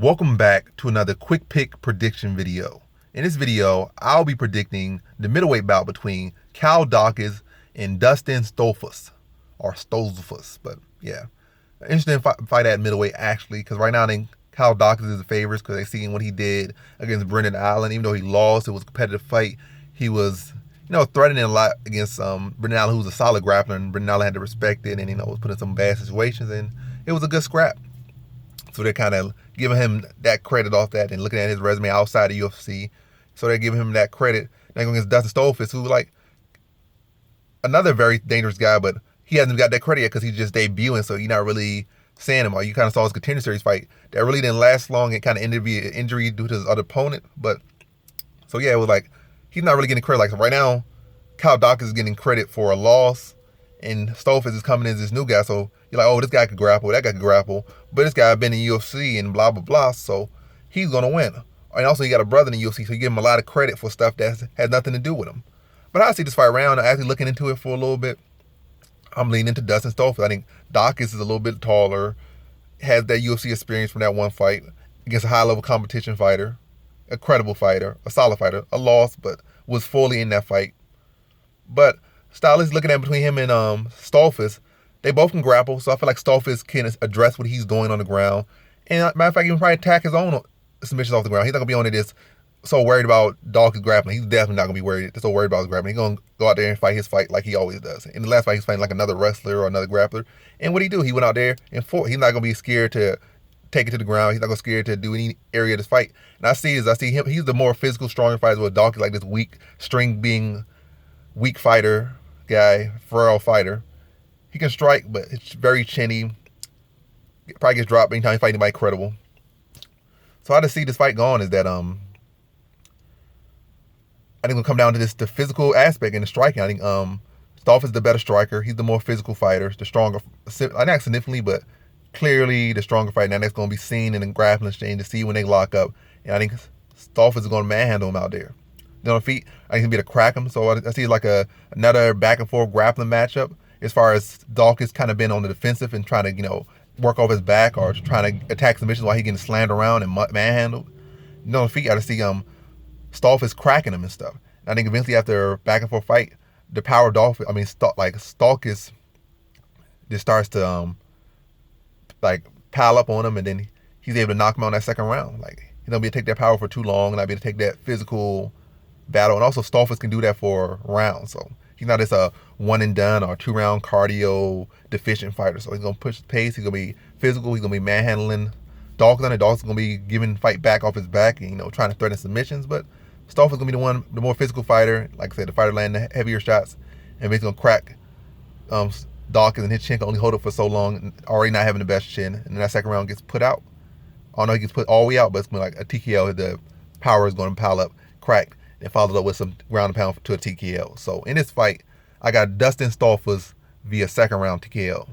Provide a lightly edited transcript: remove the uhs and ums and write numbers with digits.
Welcome back to another quick pick prediction video. In this video, I'll be predicting the middleweight bout between Daukaus and Dustin Stoltzfus, or Stoltzfus, but yeah. An interesting fight at middleweight actually, because right now I think Daukaus is the favorite because they seen what he did against Brendan Allen. Even though he lost, it was a competitive fight. He was, threatening a lot against Brendan Allen, who was a solid grappler, and Brendan Allen had to respect it, and was put in some bad situations, and it was a good scrap. So they're kind of giving him that credit off that and looking at his resume outside of UFC. So they're giving him that credit. Now going against Dustin Stoltzfus, who's like another very dangerous guy, but he hasn't got that credit yet because he's just debuting, so you're not really saying him. Or you kind of saw his Contender Series fight that really didn't last long. It kind of ended up being an injury due to his other opponent. But so yeah, it was like he's not really getting credit. Like right now, Daukaus is getting credit for a loss, and Stoltzfus is coming in as this new guy. So you're like, oh, this guy could grapple, that guy could grapple, but this guy been in UFC and blah blah blah, so he's gonna win. And also, he got a brother in the UFC, so you give him a lot of credit for stuff that has nothing to do with him. But I see this fight around, actually looking into it for a little bit. I'm leaning into Dustin Stoltzfus. I think Daukaus is a little bit taller, has that UFC experience from that one fight against a high-level competition fighter, a credible fighter, a solid fighter, a loss, but was fully in that fight. But stylists looking at between him and Stoltzfus, they both can grapple, so I feel like Stoltzfus can address what he's doing on the ground. And matter of fact, he can probably attack his own submissions off the ground. He's not going to be on it just so worried about Daukaus grappling. He's definitely not going to be so worried about his grappling. He's going to go out there and fight his fight like he always does. In the last fight, he's fighting like another wrestler or another grappler. And what he do? He went out there and fought. He's not going to be scared to take it to the ground. He's not going to be scared to do any area of this fight. And I see him. He's the more physical, stronger fighter, with Daukaus like this weak, being weak fighter guy, frail fighter. He can strike, but it's very chinny. Probably gets dropped anytime he fights anybody credible. So how to see this fight going is that I think it'll come down to the physical aspect and the striking. I think Stoltzfus is the better striker. He's the more physical fighter, the stronger, not significantly, but clearly the stronger fighter. Now that's going to be seen in the grappling exchange to see when they lock up. And I think Stoltzfus is going to manhandle him out there. Then on feet, I think he's going to be able to crack him. So I see like another back and forth grappling matchup. As far as Daukaus kind of been on the defensive and trying to, work off his back or trying to attack submissions while he getting slammed around and manhandled. On feet, I just see Stoltzfus cracking him and stuff. And I think eventually after a back and forth fight, the power of Stoltzfus just starts to pile up on him, and then he's able to knock him out in that second round. Like he don't be able to take that power for too long, and not be able to take that physical battle. And also Stoltzfus can do that for rounds. So he's not just a one and done or 2-round cardio deficient fighter. So he's gonna push the pace. He's gonna be physical. He's gonna be manhandling Daukaus. And Daukaus gonna be giving fight back off his back and trying to threaten submissions. But Stoltzfus gonna be the more physical fighter. Like I said, the fighter landing the heavier shots, and he's gonna crack Daukaus, and his chin can only hold it for so long. Already not having the best chin, and then that second round gets put out. I don't know, he gets put all the way out, but it's gonna be like a TKO. The power is gonna pile up, crack, and followed up with some ground and pound to a TKO. So in this fight, I got Dustin Stoltzfus via second round TKO.